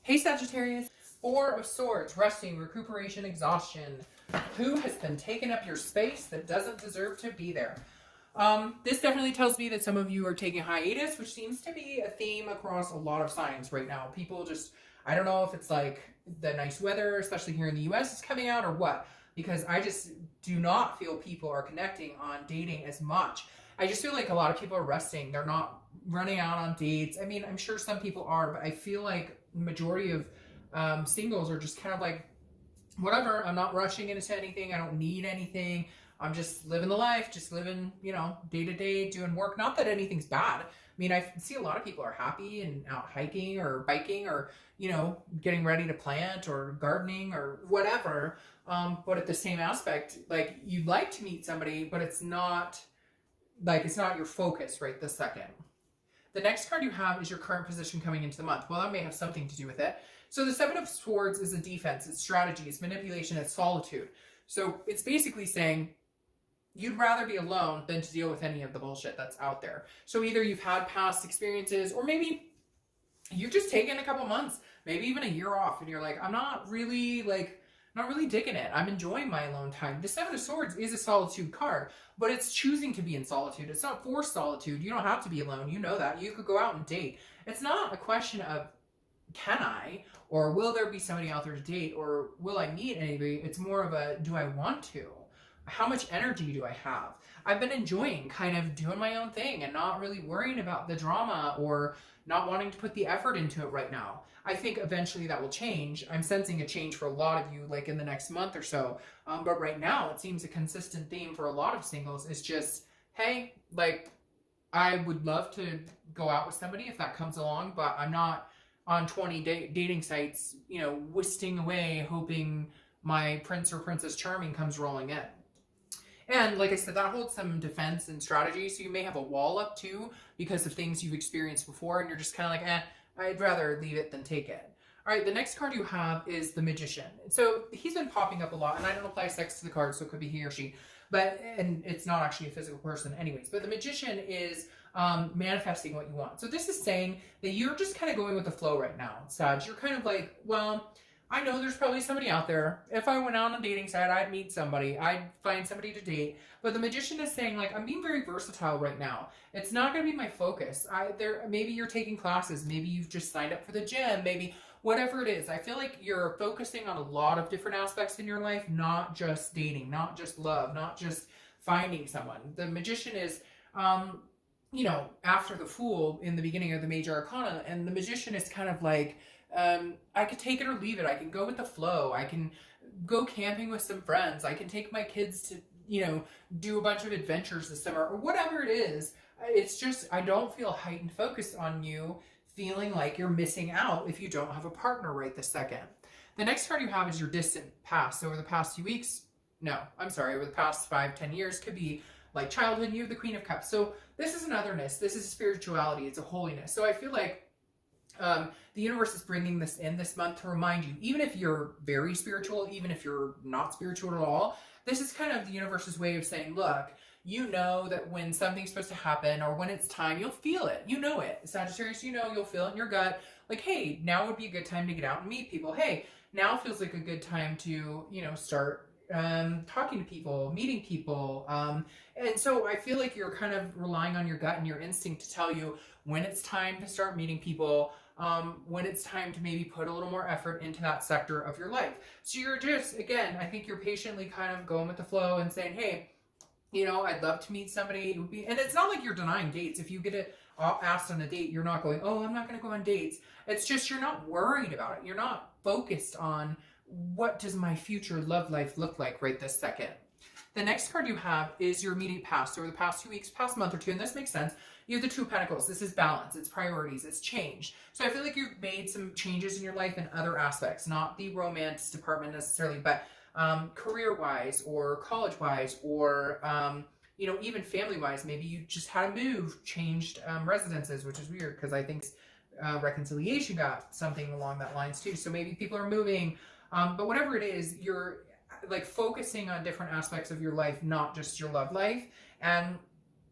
Hey Sagittarius, Four of Swords, resting, recuperation, exhaustion. Who has been taking up your space that doesn't deserve to be there? This definitely tells me that some of you are taking hiatus, which seems to be a theme across a lot of signs right now. People just, I don't know if it's like the nice weather, especially here in the US, is coming out or what, because I just do not feel people are connecting on dating as much. I just feel like a lot of people are resting. They're not running out on dates. I mean, I'm sure some people are, but I feel like the majority of singles are just kind of like, whatever, I'm not rushing into anything. I don't need anything. I'm just living the life, just living, you know, day to day, doing work. Not that anything's bad. I mean, I see a lot of people are happy and out hiking or biking or, you know, getting ready to plant or gardening or whatever. But at the same aspect, like, you'd like to meet somebody, but it's not your focus right this second. The next card you have is your current position coming into the month. Well, that may have something to do with it. So the Seven of Swords is a defense, it's strategy, it's manipulation, it's solitude. So it's basically saying you'd rather be alone than to deal with any of the bullshit that's out there. So either you've had past experiences, or maybe you're just taking a couple months, maybe even a year off, and you're like, I'm not really digging it. I'm enjoying my alone time. The Seven of Swords is a solitude card, but it's choosing to be in solitude. It's not forced solitude. You don't have to be alone. You know that. You could go out and date. It's not a question of can I, or will there be somebody out there to date, or will I meet anybody? It's more of a, do I want to? How much energy do I have? I've been enjoying kind of doing my own thing and not really worrying about the drama or not wanting to put the effort into it right now. I think eventually that will change. I'm sensing a change for a lot of you, like in the next month or so. But right now, it seems a consistent theme for a lot of singles is just, hey, like, I would love to go out with somebody if that comes along, but I'm not on 20 dating sites, you know, whistling away, hoping my prince or princess charming comes rolling in. And like I said, that holds some defense and strategy. So you may have a wall up too because of things you've experienced before, and you're just kind of like, I'd rather leave it than take it. All right, the next card you have is the Magician. So he's been popping up a lot, and I don't apply sex to the card, so it could be he or she. And it's not actually a physical person anyways. But the Magician is manifesting what you want. So this is saying that you're just kind of going with the flow right now, Sag. You're kind of like, well, I know there's probably somebody out there. If I went out on a dating site, I'd meet somebody. I'd find somebody to date. But the Magician is saying, like, I'm being very versatile right now. It's not going to be my focus. Maybe you're taking classes. Maybe you've just signed up for the gym. Maybe whatever it is. I feel like you're focusing on a lot of different aspects in your life, not just dating, not just love, not just finding someone. The Magician is, you know, after the Fool in the beginning of the Major Arcana, and the Magician is kind of like, I could take it or leave it. I can go with the flow. I can go camping with some friends. I can take my kids to, you know, do a bunch of adventures this summer or whatever it is. It's just, I don't feel heightened focus on you feeling like you're missing out if you don't have a partner right this second. The next card you have is your distant past. So over the past few weeks, over the past 5-10 years, could be like childhood. You have the Queen of Cups. So this is an otherness. This is a spirituality. It's a holiness. So I feel like the universe is bringing this in this month to remind you, even if you're very spiritual, even if you're not spiritual at all, this is kind of the universe's way of saying, look, you know that when something's supposed to happen or when it's time, you'll feel it. You know it. Sagittarius, you know, you'll feel it in your gut. Like, hey, now would be a good time to get out and meet people. Hey, now feels like a good time to, you know, start talking to people, meeting people. And so I feel like you're kind of relying on your gut and your instinct to tell you when it's time to start meeting people, when it's time to maybe put a little more effort into that sector of your life. So you're just, again, I think you're patiently kind of going with the flow and saying, hey, you know, I'd love to meet somebody. It would be, and it's not like you're denying dates. If you get asked on a date, you're not going, oh, I'm not going to go on dates. It's just you're not worried about it. You're not focused on what does my future love life look like right this second. The next card you have is your immediate past. Over the past 2 weeks, past month or two, and this makes sense. You have the Two of Pentacles. This is balance. It's priorities. It's change. So I feel like you've made some changes in your life in other aspects, not the romance department necessarily, but career-wise or college-wise or, you know, even family-wise. Maybe you just had a move, changed residences, which is weird because I think reconciliation got something along that lines too. So maybe people are moving, but whatever it is, you're like focusing on different aspects of your life, not just your love life. And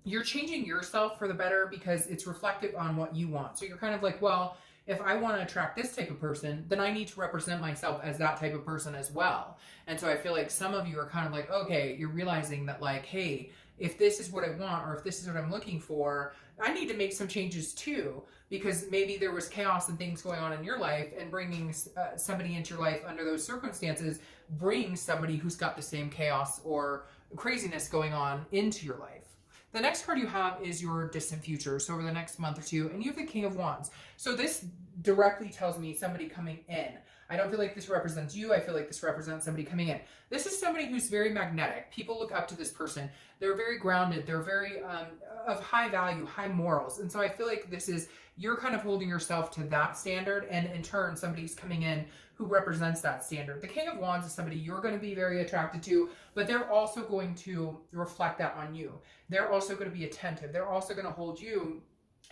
you're changing yourself for the better because it's reflective on what you want. So you're kind of like, well, if I want to attract this type of person, then I need to represent myself as that type of person as well. And so I feel like some of you are kind of like, okay, you're realizing that like, hey, if this is what I want, or if this is what I'm looking for, I need to make some changes too, because maybe there was chaos and things going on in your life, and bringing somebody into your life under those circumstances brings somebody who's got the same chaos or craziness going on into your life. The next card you have is your distant future, so over the next month or two, and you have the King of Wands. So this directly tells me somebody coming in. I don't feel like this represents you. I feel like this represents somebody coming in. This is somebody who's very magnetic. People look up to this person. They're very grounded. They're very of high value, high morals. And so I feel like this is, you're kind of holding yourself to that standard, and in turn, somebody's coming in who represents that standard. The King of Wands is somebody you're going to be very attracted to, but they're also going to reflect that on you. They're also going to be attentive. They're also going to hold you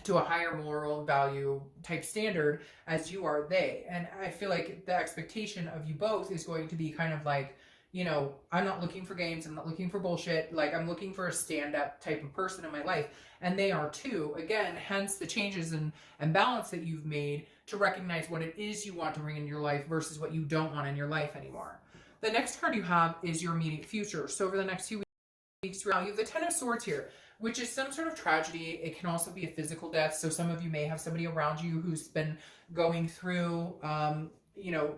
to a higher moral value type standard as you are they. And I feel like the expectation of you both is going to be kind of like, you know, I'm not looking for games. I'm not looking for bullshit. Like, I'm looking for a stand-up type of person in my life. And they are too. Again, hence the changes and balance that you've made to recognize what it is you want to bring in your life versus what you don't want in your life anymore. The next card you have is your immediate future. So over the next few weeks, you have the Ten of Swords here, which is some sort of tragedy. It can also be a physical death. So some of you may have somebody around you who's been going through, you know,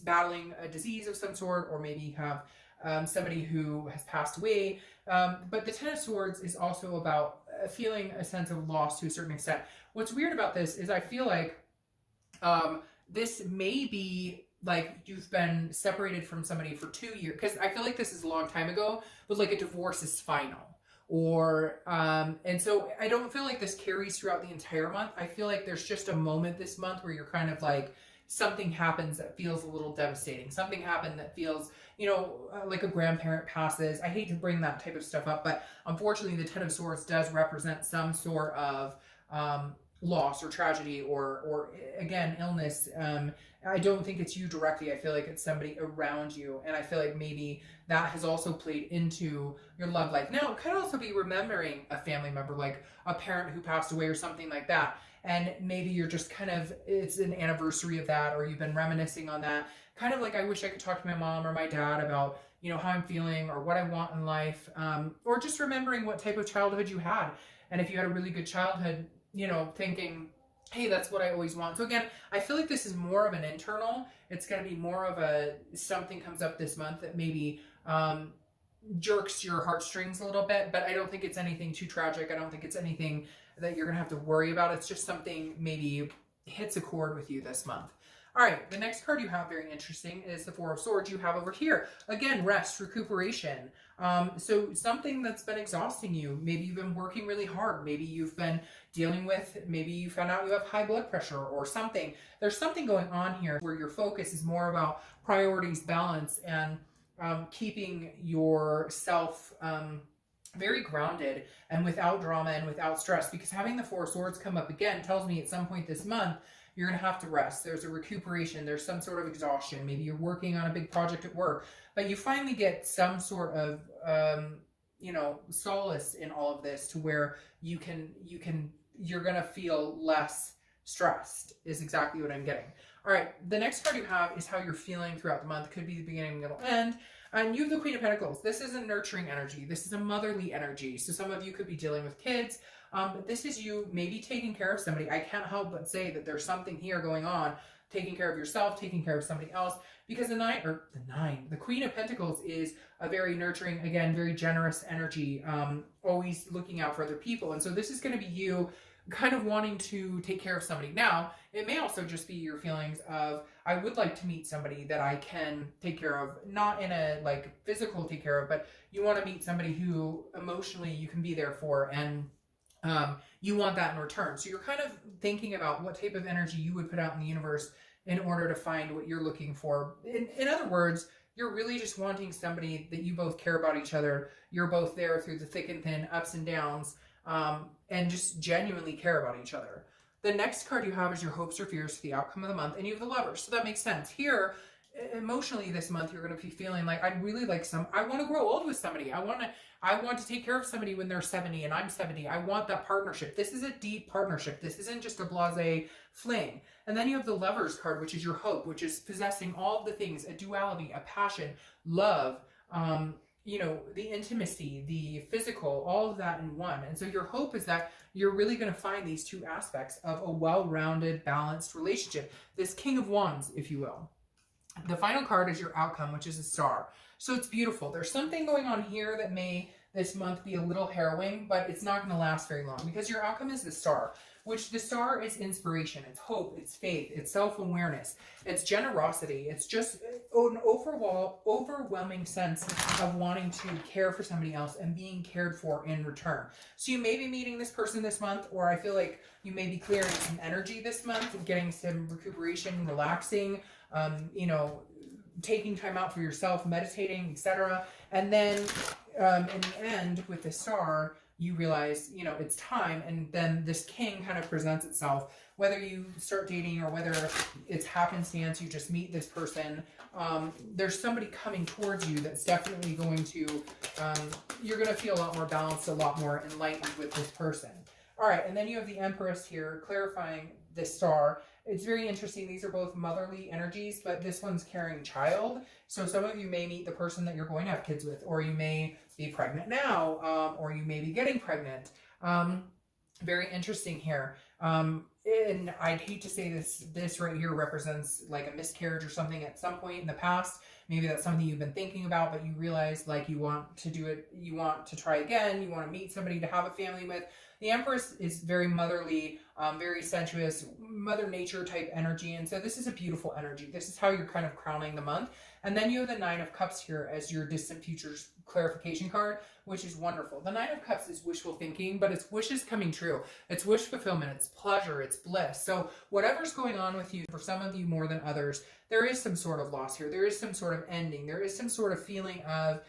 battling a disease of some sort, or maybe you have somebody who has passed away. But the Ten of Swords is also about feeling a sense of loss to a certain extent. What's weird about this is I feel like this may be like you've been separated from somebody for 2 years, because I feel like this is a long time ago, but like a divorce is final. Or, and so I don't feel like this carries throughout the entire month. I feel like there's just a moment this month where you're kind of like, something happens that feels a little devastating. Something happened that feels, you know, like a grandparent passes. I hate to bring that type of stuff up, but unfortunately the Ten of Swords does represent some sort of loss or tragedy or again, illness. I don't think it's you directly. I feel like it's somebody around you. And I feel like maybe that has also played into your love life. Now, it could also be remembering a family member, like a parent who passed away or something like that. And maybe you're just kind of, it's an anniversary of that, or you've been reminiscing on that. Kind of like, I wish I could talk to my mom or my dad about, you know, how I'm feeling or what I want in life. Or just remembering what type of childhood you had. And if you had a really good childhood, you know, thinking, hey, that's what I always want. So again, I feel like this is more of an internal. It's going to be more of a, something comes up this month that maybe jerks your heartstrings a little bit, but I don't think it's anything too tragic. I don't think it's anything that you're going to have to worry about. It's just something maybe hits a chord with you this month. All right, the next card you have, very interesting, is the Four of Swords you have over here. Again, rest, recuperation. So something that's been exhausting you. Maybe you've been working really hard. Maybe you've been dealing with, maybe you found out you have high blood pressure or something. There's something going on here where your focus is more about priorities, balance, and keeping yourself very grounded and without drama and without stress. Because having the Four of Swords come up again tells me at some point this month, you're going to have to rest. There's a recuperation. There's some sort of exhaustion. Maybe you're working on a big project at work, but you finally get some sort of, you know, solace in all of this to where you're going to feel less stressed is exactly what I'm getting. All right. The next card you have is how you're feeling throughout the month. Could be the beginning, middle, end. And you have the Queen of Pentacles. This is a nurturing energy. This is a motherly energy. So some of you could be dealing with kids. But this is you maybe taking care of somebody. I can't help but say that there's something here going on. Taking care of yourself, taking care of somebody else. Because the Queen of Pentacles is a very nurturing, again, very generous energy. Always looking out for other people. And so this is going to be you kind of wanting to take care of somebody. Now, it may also just be your feelings of, I would like to meet somebody that I can take care of, not in a like physical take care of, but you want to meet somebody who emotionally you can be there for, and you want that in return. So you're kind of thinking about what type of energy you would put out in the universe in order to find what you're looking for. In other words, you're really just wanting somebody that you both care about each other. You're both there through the thick and thin, ups and downs, and just genuinely care about each other. The next card you have is your hopes or fears for the outcome of the month, and you have the Lovers. So that makes sense. Here, emotionally this month, you're going to be feeling like, I'd really like I want to grow old with somebody. I want to take care of somebody when they're 70 and I'm 70. I want that partnership. This is a deep partnership. This isn't just a blasé fling. And then you have the Lovers card, which is your hope, which is possessing all of the things, a duality, a passion, love, you know, the intimacy, the physical, all of that in one. And so your hope is that you're really going to find these two aspects of a well-rounded, balanced relationship. This King of Wands, if you will. The final card is your outcome, which is a Star. So it's beautiful. There's something going on here that may this month be a little harrowing, but it's not going to last very long because your outcome is the Star, which the Star is inspiration, it's hope, it's faith, it's self-awareness, it's generosity. It's just an overwhelming sense of wanting to care for somebody else and being cared for in return. So you may be meeting this person this month, or I feel like you may be clearing some energy this month and getting some recuperation, relaxing, you know, taking time out for yourself, meditating, etc. And then in the end, with the Star, you realize, you know, it's time, and then this King kind of presents itself. Whether you start dating or whether it's happenstance, you just meet this person, there's somebody coming towards you that's definitely going to, you're going to feel a lot more balanced, a lot more enlightened with this person. All right, and then you have the Empress here, clarifying the Star. It's very interesting. These are both motherly energies, but this one's carrying child. So some of you may meet the person that you're going to have kids with, or you may be pregnant now, or you may be getting pregnant. Very interesting here. And I'd hate to say this right here represents like a miscarriage or something at some point in the past. Maybe that's something you've been thinking about, but you realize like you want to do it, you want to try again, you want to meet somebody to have a family with. The Empress is very motherly, very sensuous, Mother Nature type energy. And so this is a beautiful energy. This is how you're kind of crowning the month. And then you have the Nine of Cups here as your distant futures clarification card, which is wonderful. The Nine of Cups is wishful thinking, but it's wishes coming true. It's wish fulfillment. It's pleasure. It's bliss. So whatever's going on with you, for some of you more than others, there is some sort of loss here. There is some sort of ending. There is some sort of feeling of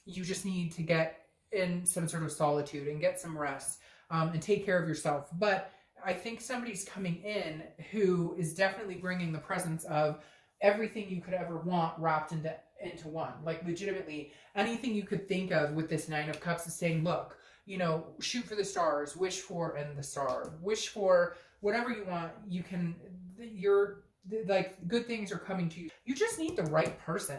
you just need to get in some sort of solitude and get some rest and take care of yourself. But I think somebody's coming in who is definitely bringing the presence of everything you could ever want wrapped into one. Like legitimately anything you could think of with this Nine of Cups is saying, look, you know, shoot for the stars, wish for and the star, wish for whatever you want. You can, like good things are coming to you. You just need the right person.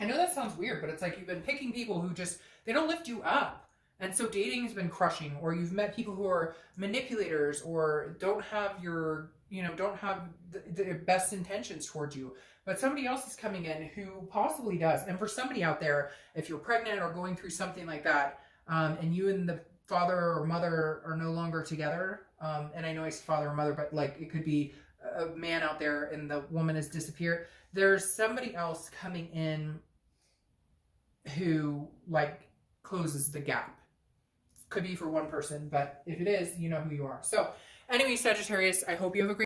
I know that sounds weird, but it's like you've been picking people who just, they don't lift you up. And so dating has been crushing, or you've met people who are manipulators or don't have your, you know, don't have the best intentions towards you. But somebody else is coming in who possibly does. And for somebody out there, if you're pregnant or going through something like that, and you and the father or mother are no longer together, and I know it's father or mother, but like it could be a man out there and the woman has disappeared, there's somebody else coming in who like closes the gap. Could be for one person, but if it is, you know who you are. So anyway, Sagittarius, I hope you have a great